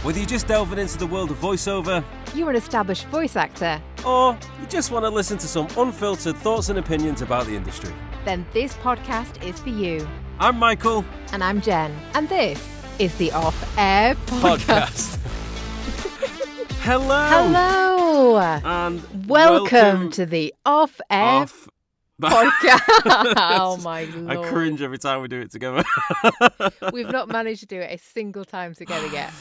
Whether you're just delving into the world of voiceover, you're an established voice actor, or you just want to listen to some unfiltered thoughts and opinions about the industry, then this podcast is for you. I'm Michael. And I'm Jen. And this is the Off Air Podcast. Hello. Hello. And welcome to the Off Air Podcast. Oh my Lord. I cringe every time we do it together. We've not managed to do it a single time together yet.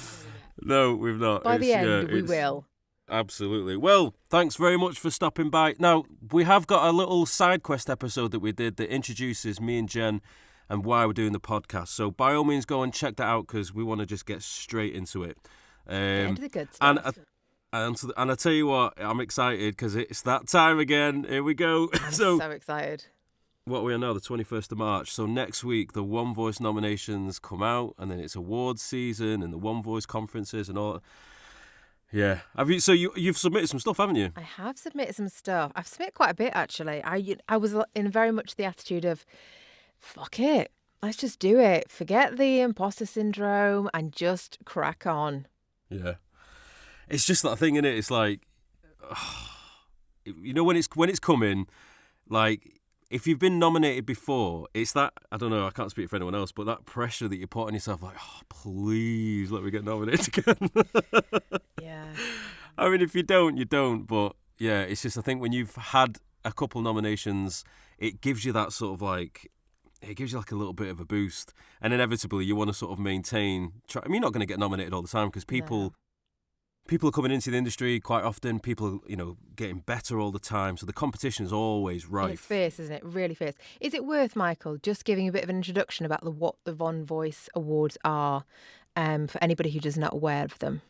No, we've not. By the end, we will. Absolutely. Well, thanks very much for stopping by. Now, we have got a little side quest episode that we did that introduces me and Jen and why we're doing the podcast. So by all means, go and check that out because we want to just get straight into it. Get into the good stuff. And I tell you what, I'm excited because it's that time again. Here we go. I'm so excited. What we are now, the 21st of March. So next week, the One Voice nominations come out, and then it's awards season and the One Voice conferences and all. Yeah. You've submitted some stuff, haven't you? I have submitted some stuff. I've submitted quite a bit, actually. I was in very much the attitude of, fuck it, let's just do it. Forget the Imposter Syndrome and just crack on. Yeah. It's just that thing, innit? It's like, you know, when it's coming, like, if you've been nominated before, it's that, I don't know, I can't speak for anyone else, but that pressure that you put on yourself, like, oh, please let me get nominated again. Yeah. I mean, if you don't, you don't. But yeah, it's just, I think when you've had a couple nominations, it gives you that sort of like, it gives you like a little bit of a boost. And inevitably, you want to sort of maintain. I mean, you're not going to get nominated all the time because people are coming into the industry quite often. People, you know, getting better all the time. So the competition is always rife. It's fierce, isn't it? Really fierce. Is it worth, Michael, just giving a bit of an introduction about what the One Voice Awards are for anybody who is not aware of them?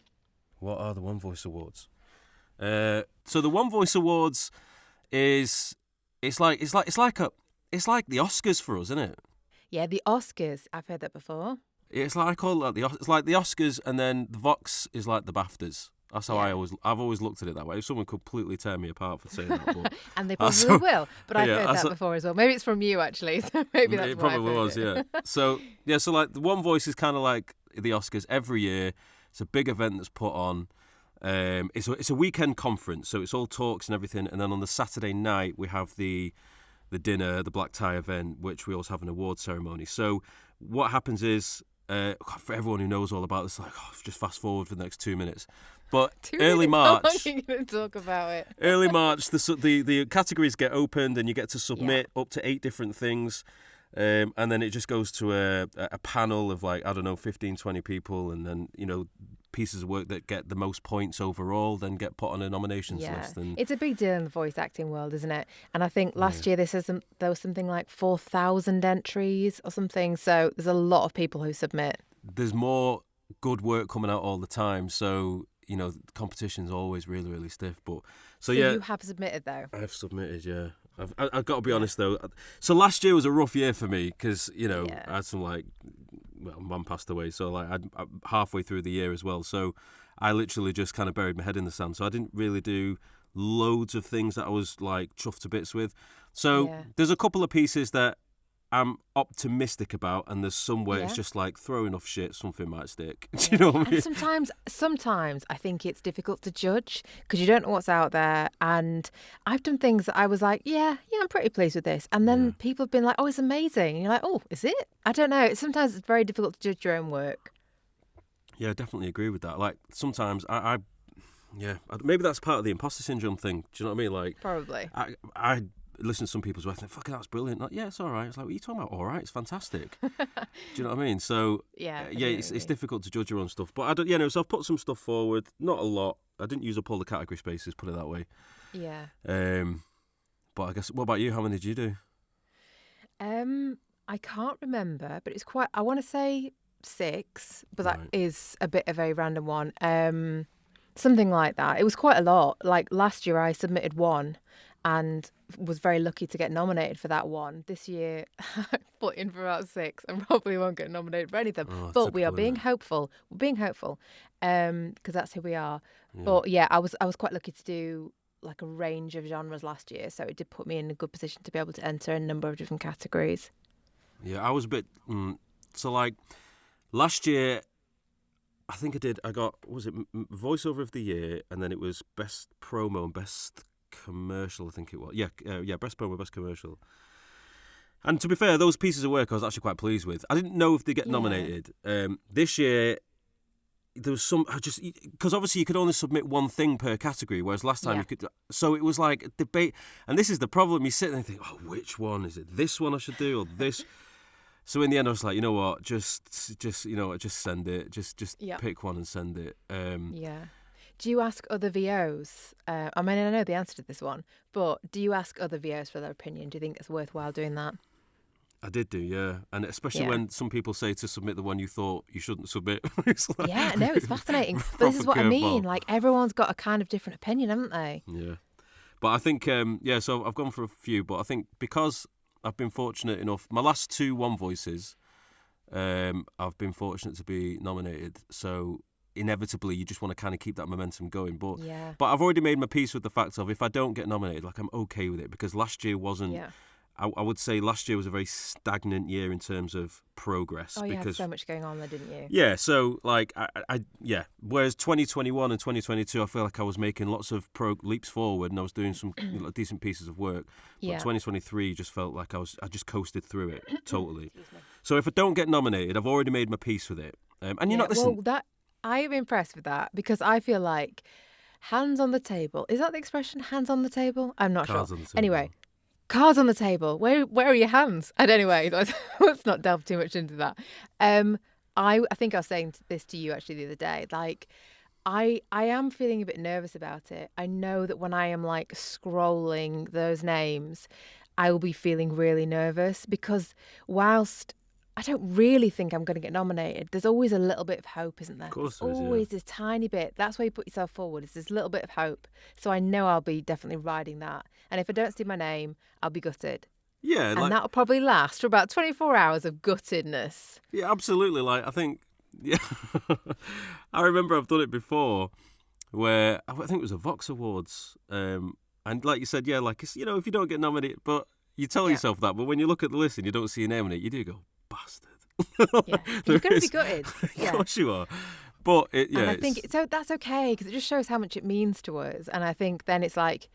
What are the One Voice Awards? So the One Voice Awards it's like the Oscars for us, isn't it? Yeah, the Oscars. I've heard that before. It's like I call it it's like the Oscars, and then the Vox is like the BAFTAs. That's how I've always looked at it that way. Someone could completely tear me apart for saying that, but and they probably will. But I've heard that before as well. Maybe it's from you actually. So maybe that's it probably was. Yeah. So like the One Voice is kind of like the Oscars every year. It's a big event that's put on. It's a weekend conference, so it's all talks and everything. And then on the Saturday night we have the dinner, the black tie event, which we also have an award ceremony. So what happens is, for everyone who knows all about this, like, just fast forward for the next 2 minutes. But early March, how long are you going to talk about it? Early March, the categories get opened and you get to submit up to 8 different things. And then it just goes to a panel of, like, I don't know, 15, 20 people. And then, you know, pieces of work that get the most points overall then get put on a nominations list. And it's a big deal in the voice acting world, isn't it? And I think last year there was something like 4,000 entries or something. So there's a lot of people who submit. There's more good work coming out all the time. So, you know, the competition's always really, really stiff. But so you have submitted, though? I have submitted, yeah. I've got to be honest, though. So last year was a rough year for me because, you know, I had some, like, well, Mum passed away, so like I'm halfway through the year as well. So I literally just kind of buried my head in the sand. So I didn't really do loads of things that I was like chuffed to bits with. So there's a couple of pieces that I'm optimistic about, and there's some where it's just like throw enough shit, something might stick. Do you know what I mean? And sometimes I think it's difficult to judge because you don't know what's out there. And I've done things that I was like, yeah, I'm pretty pleased with this. And then people have been like, oh, it's amazing. And you're like, oh, is it? I don't know. Sometimes it's very difficult to judge your own work. Yeah, I definitely agree with that. Like sometimes maybe that's part of the imposter syndrome thing. Do you know what I mean? Like probably. I listen to some people's work and think, fucking, that's brilliant. Like, yeah, it's all right. It's like, what are you talking about? All right, it's fantastic. Do you know what I mean? So, it's difficult to judge your own stuff. But, so I've put some stuff forward. Not a lot. I didn't use up all the category spaces, put it that way. Yeah. But I guess, what about you? How many did you do? I can't remember, but it's quite, I want to say 6, but that is a bit of a random one. Something like that. It was quite a lot. Like last year I submitted 1 and was very lucky to get nominated for that one. This year, I put in for about 6 and probably won't get nominated for any of them. But we are being hopeful. We're being hopeful because that's who we are. Yeah. But yeah, I was quite lucky to do like a range of genres last year, so it did put me in a good position to be able to enter a number of different categories. Yeah, I was a bit... so like last year, I think I did. I got, was it voiceover of the year, and then it was best promo and best commercial. I think it was. Yeah, best promo, best commercial. And to be fair, those pieces of work I was actually quite pleased with. I didn't know if they get nominated. This year, there was some. Because obviously you could only submit one thing per category, whereas last time you could. So it was like a debate, and this is the problem. You sit there and think, oh, which one is it? This one I should do, or this. So in the end, I was like, you know what, just send it. Just pick one and send it. Yeah. Do you ask other VOs? I mean, I know the answer to this one, but do you ask other VOs for their opinion? Do you think it's worthwhile doing that? I did do, yeah. And especially when some people say to submit the one you thought you shouldn't submit. It's like, yeah, no, it's fascinating. But this is what I mean. Like, everyone's got a kind of different opinion, haven't they? Yeah. But I think, so I've gone for a few, but I think because I've been fortunate enough, my last 2 One Voices, I've been fortunate to be nominated. So inevitably, you just want to kind of keep that momentum going. But I've already made my peace with the fact of if I don't get nominated, like I'm okay with it, because last year wasn't... Yeah. I would say last year was a very stagnant year in terms of progress. Oh, you had so much going on there, didn't you? Yeah, so like, whereas 2021 and 2022, I feel like I was making lots of leaps forward and I was doing some decent pieces of work. But 2023 just felt like I just coasted through it totally. So if I don't get nominated, I've already made my peace with it. And you're not listening. Well, I am impressed with that because I feel like hands on the table. Is that the expression? Hands on the table? I'm not Cards sure. on the table. Anyway. Cards on the table. Where are your hands? And anyway, let's not delve too much into that. I think I was saying this to you actually the other day. Like, I am feeling a bit nervous about it. I know that when I am like scrolling those names, I will be feeling really nervous because whilst I don't really think I'm going to get nominated, there's always a little bit of hope, isn't there? Of course there's always this tiny bit. That's why you put yourself forward. It's this little bit of hope. So I know I'll be definitely riding that. And if I don't see my name, I'll be gutted. Yeah. And that'll probably last for about 24 hours of guttedness. Yeah, absolutely. Like, I think, I remember I've done it before where I think it was a Vox Awards. And like you said, like, it's, if you don't get nominated, but you tell yourself that, but when you look at the list and you don't see your name in it, you do go, bastard. Yeah, you're going to be gutted. Of course you are. But and I think so. That's okay because it just shows how much it means to us. And I think then it's like,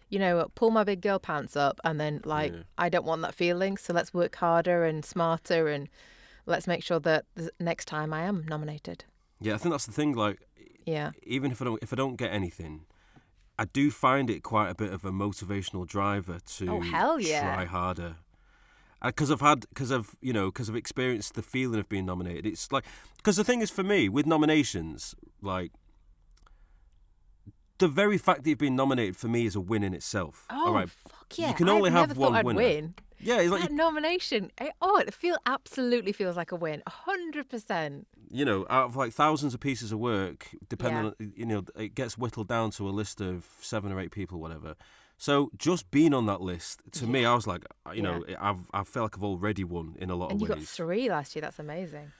pull my big girl pants up, and then like I don't want that feeling. So let's work harder and smarter, and let's make sure that the next time I am nominated. Yeah, I think that's the thing. Like, even if I don't get anything, I do find it quite a bit of a motivational driver to try harder. Because I've experienced the feeling of being nominated. It's like, because the thing is for me with nominations, like the very fact that you've been nominated for me is a win in itself. Oh, all right? Fuck yeah! You can only have one winner. Win. Yeah, it's like that nomination. It absolutely feels like a win, 100%. Out of like thousands of pieces of work, depending on it gets whittled down to a list of 7 or 8 people, whatever. So just being on that list, to me, I was like, I feel like I've already won in a lot of ways. And you got 3 last year. That's amazing.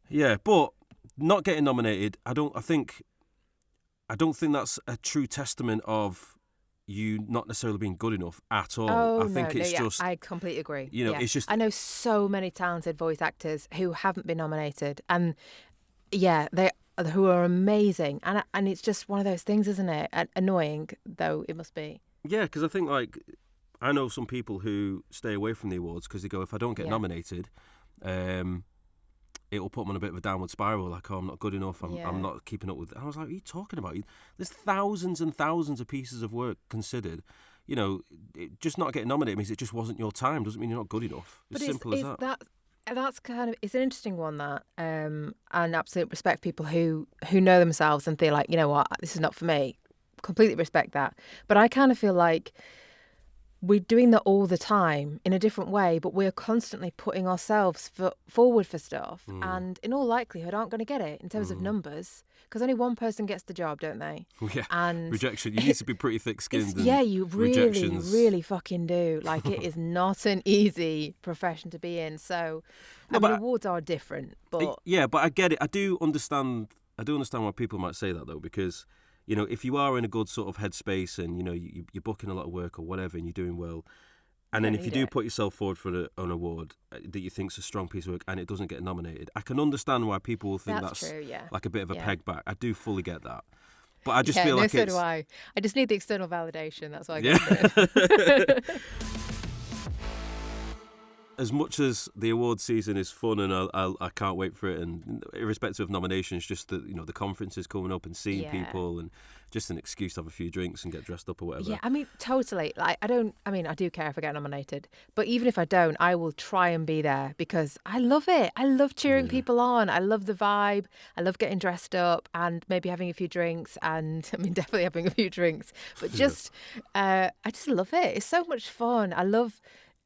Yeah, but not getting nominated, I don't think that's a true testament of you not necessarily being good enough at all. Oh, I think it's just... I completely agree. It's just... I know so many talented voice actors who haven't been nominated, and who are amazing. And it's just one of those things, isn't it? Annoying, though it must be. Yeah, because I think, like, I know some people who stay away from the awards because they go, if I don't get nominated, it'll put them on a bit of a downward spiral, like, oh, I'm not good enough, I'm not keeping up with it. And I was like, what are you talking about? There's thousands and thousands of pieces of work considered. Just not getting nominated means it just wasn't your time. Doesn't mean you're not good enough. It's simple as that. That's kind of, it's an interesting one, that, and absolute respect people who know themselves and feel like, you know what, this is not for me. Completely respect that. But I kind of feel like we're doing that all the time in a different way, but we're constantly putting ourselves forward for stuff and in all likelihood aren't going to get it in terms of numbers, because only one person gets the job, don't they? Yeah. And rejection. You need to be pretty thick-skinned. Yeah, you really, really fucking do. Like, it is not an easy profession to be in. So, awards are different, but... Yeah, but I get it. I do understand why people might say that, though, because... if you are in a good sort of headspace and, you're booking a lot of work or whatever and you're doing well, And then if you do put yourself forward for an award that you think's a strong piece of work and it doesn't get nominated, I can understand why people will think that's true, yeah. like a bit of a peg back. I do fully get that. But I just feel like so it's... do I. I just need the external validation. That's why I go for it. As much as the award season is fun and I can't wait for it, and irrespective of nominations, just the the conference is coming up and seeing people and just an excuse to have a few drinks and get dressed up or whatever. Yeah, I mean, totally. Like, I do care if I get nominated, but even if I don't, I will try and be there because I love it. I love cheering people on. I love the vibe. I love getting dressed up and maybe having a few drinks, and I mean, definitely having a few drinks, but just, I just love it. It's so much fun. I love,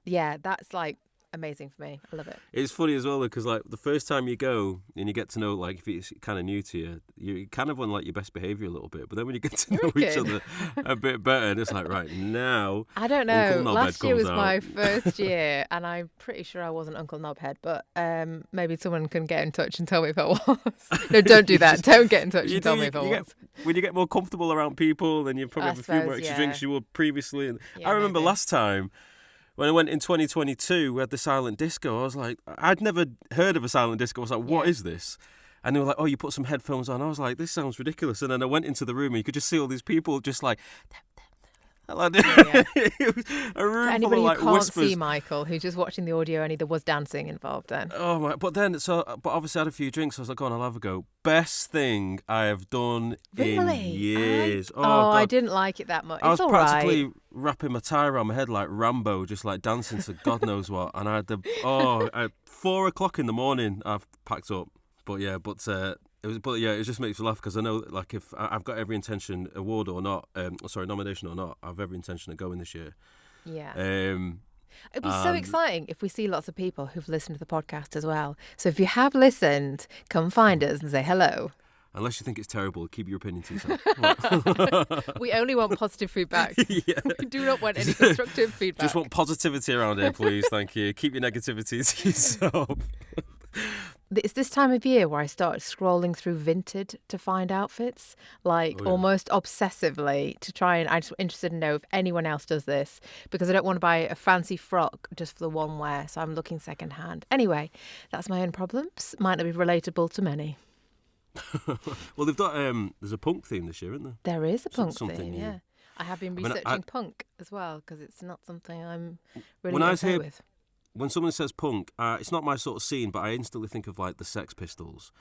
that's like amazing for me. I love it. It's funny as well because like the first time you go and you get to know, like if it's kind of new to you, you kind of want like your best behaviour a little bit, but then when you get to know each other a bit better, and it's like right now, I don't know. Last year was out. My first year, and I'm pretty sure I wasn't Uncle Knobhead, but maybe someone can get in touch and tell me if I was. No, don't do that. Don't get in touch and tell me if I was. When you get more comfortable around people, then you probably have a few more extra drinks you were previously. And I remember last time. When I went in 2022, we had the silent disco. I was like, I'd never heard of a silent disco. I was like, what is this? And they were like, oh, you put some headphones on. I was like, this sounds ridiculous. And then I went into the room and you could just see all these people just like... It was a room For anybody full of like who can't whispers. see Michael, who's just watching the audio, and there was dancing involved then. Oh my! But obviously I had a few drinks. So I was like, go on, I'll have a go. Best thing I have done in years. I didn't like it that much. I was it's practically wrapping my tie around my head like Rambo, just like dancing to God knows what. And I had at 4 o'clock in the morning, I've packed up. But it just makes me laugh because I know like if I've got every intention, award or not, nomination or not, I have every intention of going this year. Yeah. It'd be so exciting if we see lots of people who've listened to the podcast as well. So if you have listened, come find us and say hello. Unless you think it's terrible, keep your opinion to yourself. We only want positive feedback. We do not want any constructive feedback. Just want positivity around here, please. Thank you. Keep your negativity to yourself. It's this time of year where I start scrolling through Vinted to find outfits, almost obsessively to try and I'm just interested to know if anyone else does this because I don't want to buy a fancy frock just for the one wear, so I'm looking secondhand. Anyway, that's my own problems. Might not be relatable to many. Well, they've got there's a punk theme this year, isn't there? There is a punk theme, new. yeah. I have been researching punk as well because it's not something I'm really with. When someone says punk, it's not my sort of scene, but I instantly think of like the Sex Pistols.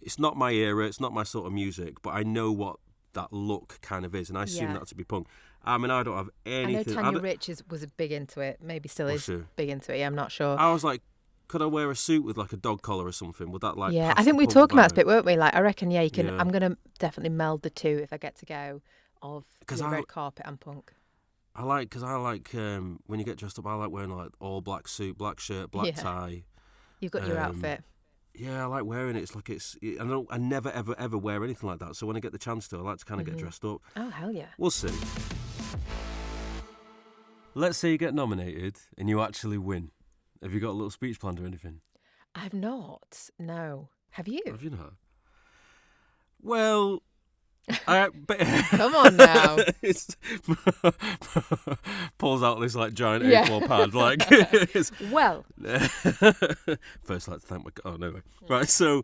It's not my era, it's not my sort of music, but I know what that look kind of is, and I assume that to be punk. I mean, I don't have anything. I know Tanya Rich was big into it, maybe still is big into it, I'm not sure. I was like, could I wear a suit with like a dog collar or something? Would that like... Yeah, I think we were talking about this bit, weren't we? Like, I reckon, you can. I'm going to definitely meld the two if I get to go of red carpet and punk. I like when you get dressed up. I like wearing like all black suit, black shirt, black tie. You've got your outfit. Yeah, I like wearing it. It's like I never ever wear anything like that. So when I get the chance to, I like to kind of get dressed up. Oh hell yeah! We'll see. Let's say you get nominated and you actually win. Have you got a little speech planned or anything? I've not. No. Have you? Have you not? Well. Come on now. Pulls out this like giant A4 pad. Like, well. First, I'd like to thank my. Oh no, right. So,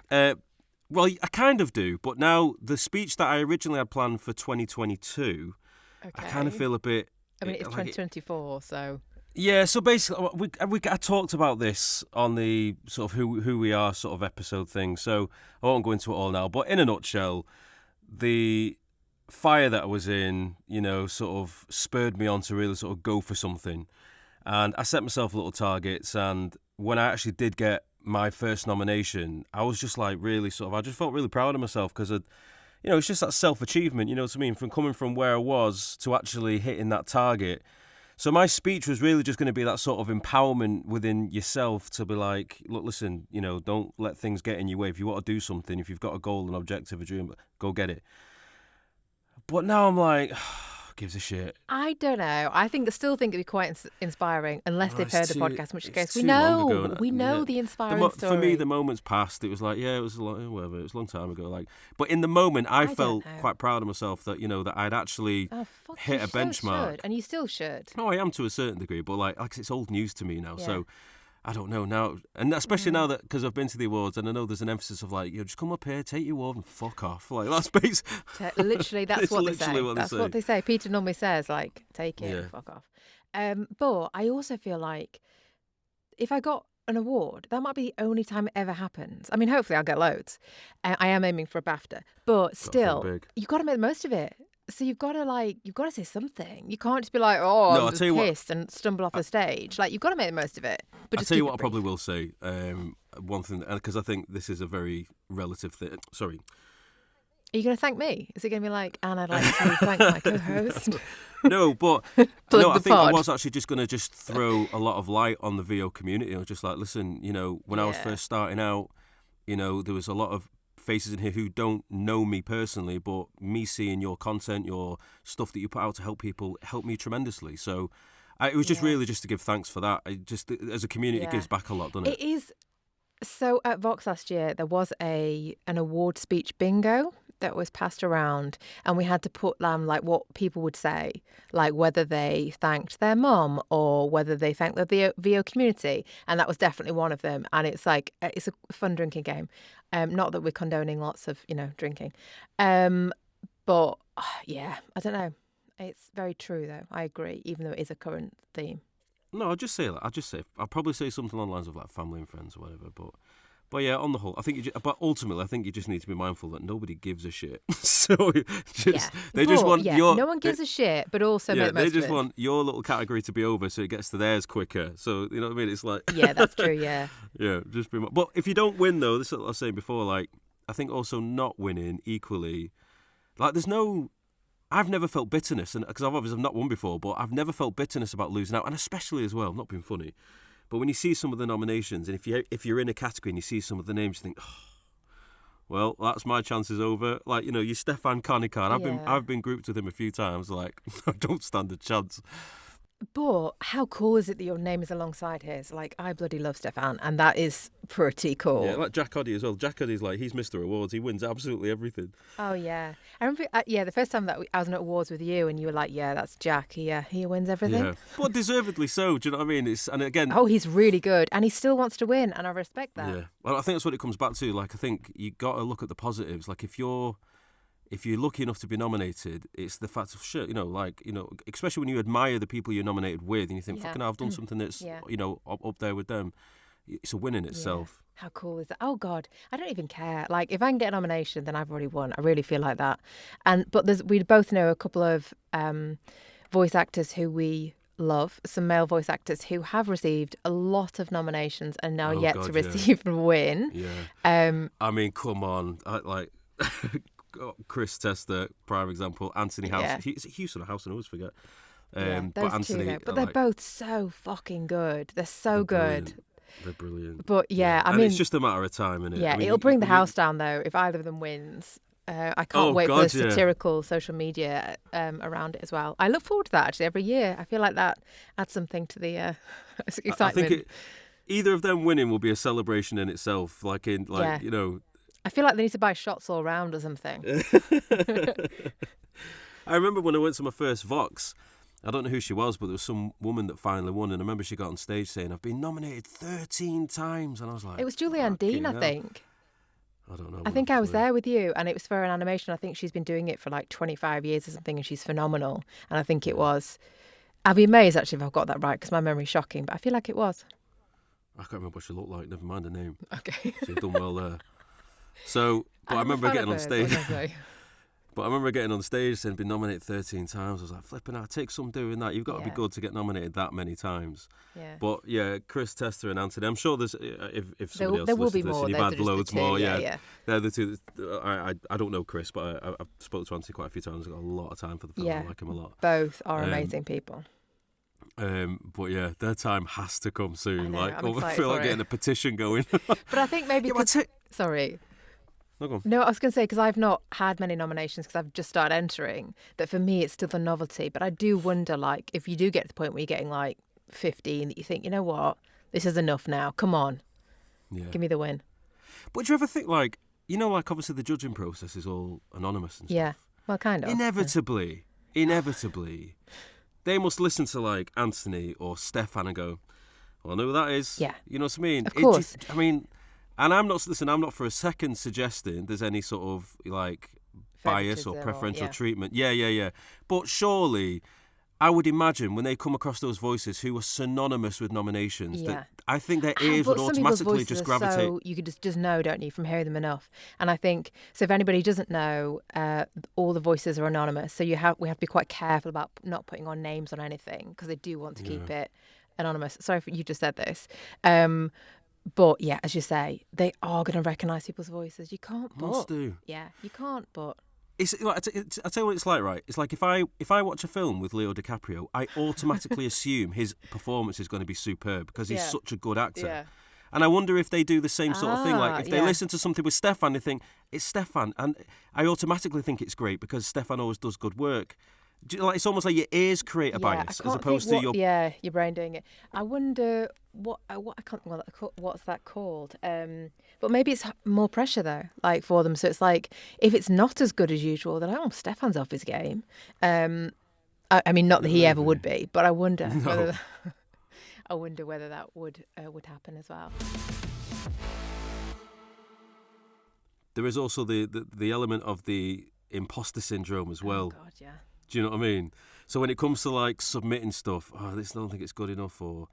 well, I kind of do, but now the speech that I originally had planned for 2022, I kind of feel a bit. I mean, it's 2024, so. Yeah, so basically, I talked about this on the sort of who we are sort of episode thing. So I won't go into it all now, but in a nutshell. The fire that I was in, sort of spurred me on to really sort of go for something. And I set myself little targets. And when I actually did get my first nomination, I was just like really I just felt really proud of myself because, it's just that self-achievement, you know what I mean? From coming from where I was to actually hitting that target. So my speech was really just going to be that sort of empowerment within yourself to be like, look, listen, don't let things get in your way. If you want to do something, if you've got a goal, an objective, a dream, go get it. But now I'm like, gives a shit? I don't know. I still think it'd be quite inspiring, unless they've heard the podcast, which goes, we know the inspiring story. For me, the moment's passed. It was like, yeah, it was whatever. It was a long time ago. Like, but in the moment, I felt quite proud of myself that that I'd actually hit a benchmark, and you still should. No, I am to a certain degree, but like it's old news to me now. Yeah. So I don't know now, and especially now that because I've been to the awards and I know there's an emphasis of like, just come up here, take your award and fuck off. Like that's basically literally that's what they say. That's what they say. Peter normally says like, take it and fuck off. But I also feel like if I got an award, that might be the only time it ever happens. I mean, hopefully I'll get loads. I am aiming for a BAFTA, but still, you've got to make the most of it. So you've got to say something. You can't just be like, I'm just pissed and stumble off the stage. Like, you've got to make the most of it. But I'll tell you what I probably will say. One thing, because I think this is a very relative thing. Sorry. Are you going to thank me? Is it going to be like, and I'd like to thank my co-host? No, but no, I think I was actually just going to throw a lot of light on the VO community. I was just like, listen, when I was first starting out, there was a lot of faces in here who don't know me personally, but me seeing your content, your stuff that you put out to help people, helped me tremendously. So it was just really just to give thanks for that. It just as a community, it gives back a lot, doesn't it? It is. So at Vox last year, there was an award speech bingo that was passed around, and we had to put like what people would say, like whether they thanked their mum or whether they thanked the VO community, and that was definitely one of them. And it's like it's a fun drinking game, not that we're condoning lots of but drinking, yeah, I don't know. It's very true though. I agree, even though it is a current theme. No, I'll probably say something along the lines of like family and friends or whatever, But yeah, on the whole, I think but ultimately, I think you just need to be mindful that nobody gives a shit. So they just want your. No one gives a shit, but also make the most of it. They just want your little category to be over, so it gets to theirs quicker. So you know what I mean? It's like yeah, that's true. Yeah. Yeah, just be. But if you don't win though, this is what I was saying before. Like I think also not winning equally, like there's no. I've never felt bitterness, and because I've obviously not won before, but I've never felt bitterness about losing out, and especially as well, not being funny. But when you see some of the nominations, and if you're in a category and you see some of the names, you think, well, that's my chances over. Like you Stefan Konikar. I've been grouped with him a few times. Like I don't stand a chance. But how cool is it that your name is alongside his? Like, I bloody love Stefan, and that is pretty cool. Yeah, like Jack Hoddy as well. Jack Hoddy's like, he's Mr. Awards. He wins absolutely everything. Oh, yeah. I remember, the first time that I was at awards with you, and you were like, yeah, that's Jack. He wins everything. Yeah, but deservedly so. Do you know what I mean? And again... Oh, he's really good, and he still wants to win, and I respect that. Yeah. Well, I think that's what it comes back to. Like, I think you got to look at the positives. Like, if you're lucky enough to be nominated, it's the fact of shit, especially when you admire the people you're nominated with and you think, fucking hell, I've done something that's, up there with them. It's a win in itself. Yeah. How cool is that? Oh, God, I don't even care. Like, if I can get a nomination, then I've already won. I really feel like that. But we both know a couple of voice actors who we love, some male voice actors who have received a lot of nominations and now to receive a win. Yeah. I mean, come on. Chris Tester, prime example. Anthony House. Yeah. He's Houston. I always forget. Those but Anthony, but they're both so fucking good. They're so good. They're brilliant. But I mean, it's just a matter of time, isn't it? Yeah, it'll bring the house down though if either of them wins. I can't wait for the satirical social media around it as well. I look forward to that actually every year. I feel like that adds something to the excitement. I think either of them winning will be a celebration in itself. I feel like they need to buy shots all round or something. I remember when I went to my first Vox, I don't know who she was, but there was some woman that finally won, and I remember she got on stage saying, I've been nominated 13 times, and I was like... It was Julianne Dean, I think. I don't know. I think I was there with you, and it was for an animation. I think she's been doing it for like 25 years or something, and she's phenomenal. And I think it was... I'd be amazed, actually, if I've got that right, because my memory's shocking, but I feel like it was. I can't remember what she looked like, never mind her name. Okay. She's done well there. So, but I remember getting on stage. But I remember getting on stage saying, been nominated 13 times. I was like, flipping out, take some doing that. You've got to be good to get nominated that many times. Yeah. But yeah, Chris Tester and Anthony, I'm sure there's, if somebody else there will listens be to this more. and you've had loads more. Yeah. They're the two. I don't know Chris, but I've spoken to Anthony quite a few times. I've got a lot of time for the film. I like him a lot. Both are amazing people. But yeah, their time has to come soon. I feel like getting a petition going. But I think maybe... Sorry. No, go on. No, I was going to say, because I've not had many nominations because I've just started entering, that for me it's still the novelty. But I do wonder, like, if you do get to the point where you're getting like 15, that you think, you know what, this is enough now. Come on, give me the win. But do you ever think, like, like obviously the judging process is all anonymous and stuff. Yeah, well, kind of. Inevitably, they must listen to like Anthony or Stefan and go, well, I know who that is. Yeah. You know what I mean? Of course. And I'm not for a second suggesting there's any sort of like bias or preferential treatment. Yeah. But surely, I would imagine when they come across those voices who are synonymous with nominations, that I think their ears would automatically just gravitate. So you could just know, don't you, from hearing them enough. And I think, so if anybody doesn't know, all the voices are anonymous. So we have to be quite careful about not putting on names on anything because they do want to keep it anonymous. Sorry if you just said this. But yeah, as you say, they are going to recognise people's voices. You can't but. Must do. Yeah, you can't but. It's like, I tell you what it's like, right? It's like if I watch a film with Leo DiCaprio, I automatically assume his performance is going to be superb because he's such a good actor. Yeah. And I wonder if they do the same sort of thing. Like if they listen to something with Stefan, they think it's Stefan, and I automatically think it's great because Stefan always does good work. It's almost like your ears create a bias as opposed to your... Yeah, your brain doing it. I wonder what I can't... Well, what's that called? But maybe it's more pressure, though, like, for them. So it's like, if it's not as good as usual, they're like, oh, Stefan's off his game. I mean, not that he ever would be, but I wonder whether... I wonder whether that would happen as well. There is also the element of the imposter syndrome as well. Oh, God, yeah. Do you know what I mean? So when it comes to like submitting stuff, I don't think it's good enough, or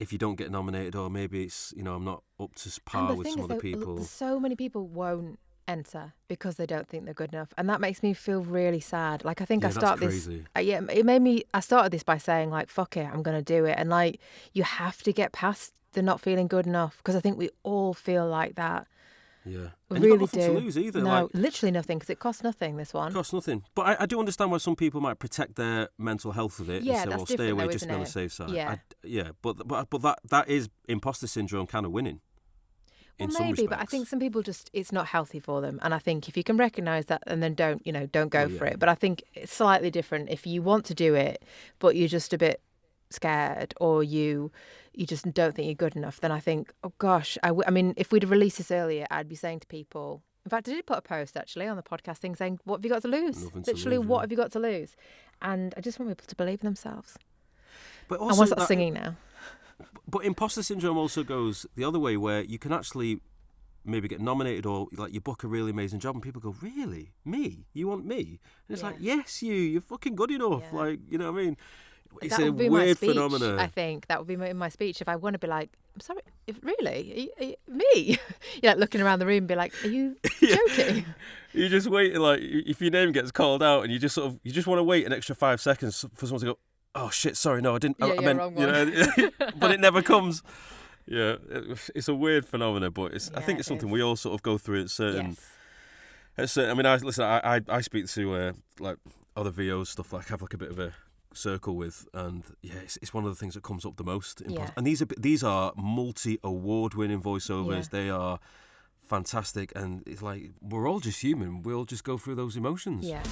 if you don't get nominated, or maybe it's, I'm not up to par with some other people. So many people won't enter because they don't think they're good enough, and that makes me feel really sad. Like I think I started this. It made me. I started this by saying like, "Fuck it, I'm gonna do it," and like you have to get past the not feeling good enough because I think we all feel like that. Yeah, and really you've got nothing to lose either. No, literally nothing because it costs nothing. This one costs nothing. But I do understand why some people might protect their mental health with it. Yeah, and say, that's well, stay away, though, just on the safe side. Yeah, but that is imposter syndrome kind of winning. Well, maybe, but I think some people it's not healthy for them. And I think if you can recognise that and then don't go for it. But I think it's slightly different if you want to do it, but you're just a bit scared or you just don't think you're good enough, then I think, oh gosh, I mean, if we'd released this earlier, I'd be saying to people, in fact, I did put a post actually on the podcast thing saying, what have you got to lose? What have you got to lose? And I just want people to believe in themselves. But also, I want to start singing now. But imposter syndrome also goes the other way, where you can actually maybe get nominated or like you book a really amazing job and people go, really? Me? You want me? And it's like, yes, you're fucking good enough. Yeah. Like, you know what I mean? It's a weird phenomenon. I think that would be in my speech if I want to be like, I'm sorry, really? Me? You're like looking around the room and be like, are you joking? You just wait, like, if your name gets called out and you just want to wait an extra 5 seconds for someone to go, oh shit, sorry, no, I didn't. I meant, wrong one. But it never comes. Yeah, it's a weird phenomenon, but I think it's something we all sort of go through at certain. Yes. I mean, I speak to like other VOs, stuff like I have like a bit of a circle with, and it's one of the things that comes up the most. And these are multi-award winning voiceovers. Yeah. They are fantastic, and it's like we're all just human. We all just go through those emotions. Yeah.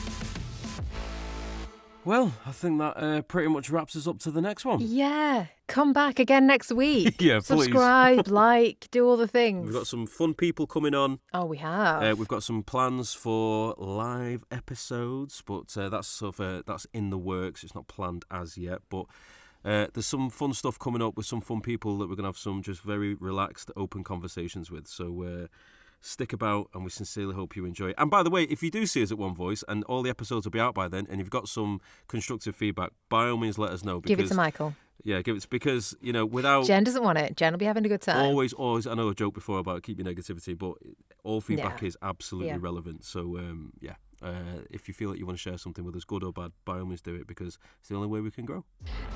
Well, I think that pretty much wraps us up to the next one. Yeah. Come back again next week. Yeah, please. Subscribe, like, do all the things. We've got some fun people coming on. Oh, we have. We've got some plans for live episodes, but that's in the works. It's not planned as yet, but there's some fun stuff coming up with some fun people that we're going to have some just very relaxed, open conversations with. So stick about, and we sincerely hope you enjoy it. And by the way, if you do see us at One Voice, and all the episodes will be out by then, and you've got some constructive feedback, by all means let us know. Give it to Michael. Yeah, because, without... Jen doesn't want it. Jen will be having a good time. Always, I know I joked before about keep your negativity, but all feedback is absolutely relevant. So, if you feel like you want to share something with us, good or bad, by all means do it, because it's the only way we can grow.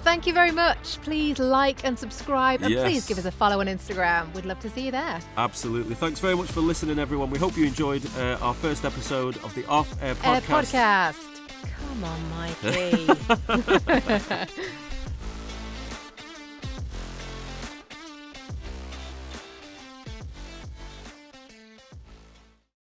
Thank you very much. Please like and subscribe, and please give us a follow on Instagram. We'd love to see you there. Absolutely. Thanks very much for listening, everyone. We hope you enjoyed our first episode of the Off Air Podcast. Come on, Mikey.